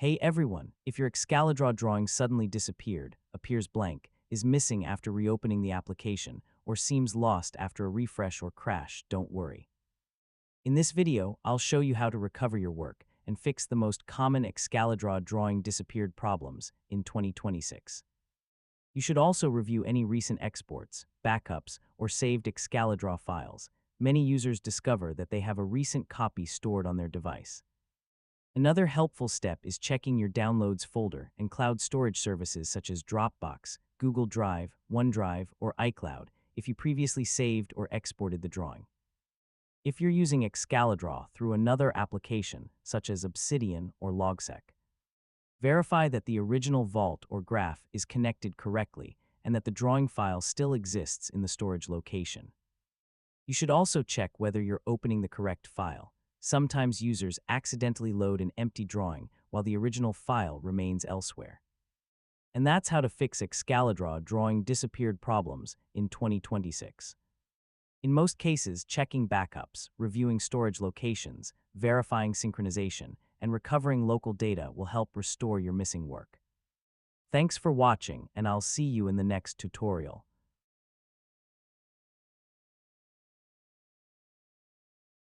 Hey everyone, if your Excalidraw drawing suddenly disappeared, appears blank, is missing after reopening the application, or seems lost after a refresh or crash, don't worry. In this video, I'll show you how to recover your work and fix the most common Excalidraw drawing disappeared problems in 2026. You should also review any recent exports, backups, or saved Excalidraw files. Many users discover that they have a recent copy stored on their device. Another helpful step is checking your Downloads folder and cloud storage services such as Dropbox, Google Drive, OneDrive, or iCloud if you previously saved or exported the drawing. If you're using Excalidraw through another application, such as Obsidian or Logsec, verify that the original vault or graph is connected correctly and that the drawing file still exists in the storage location. You should also check whether you're opening the correct file. Sometimes users accidentally load an empty drawing while the original file remains elsewhere. And that's how to fix Excalidraw drawing disappeared problems in 2026. In most cases, checking backups, reviewing storage locations, verifying synchronization, and recovering local data will help restore your missing work. Thanks for watching, and I'll see you in the next tutorial.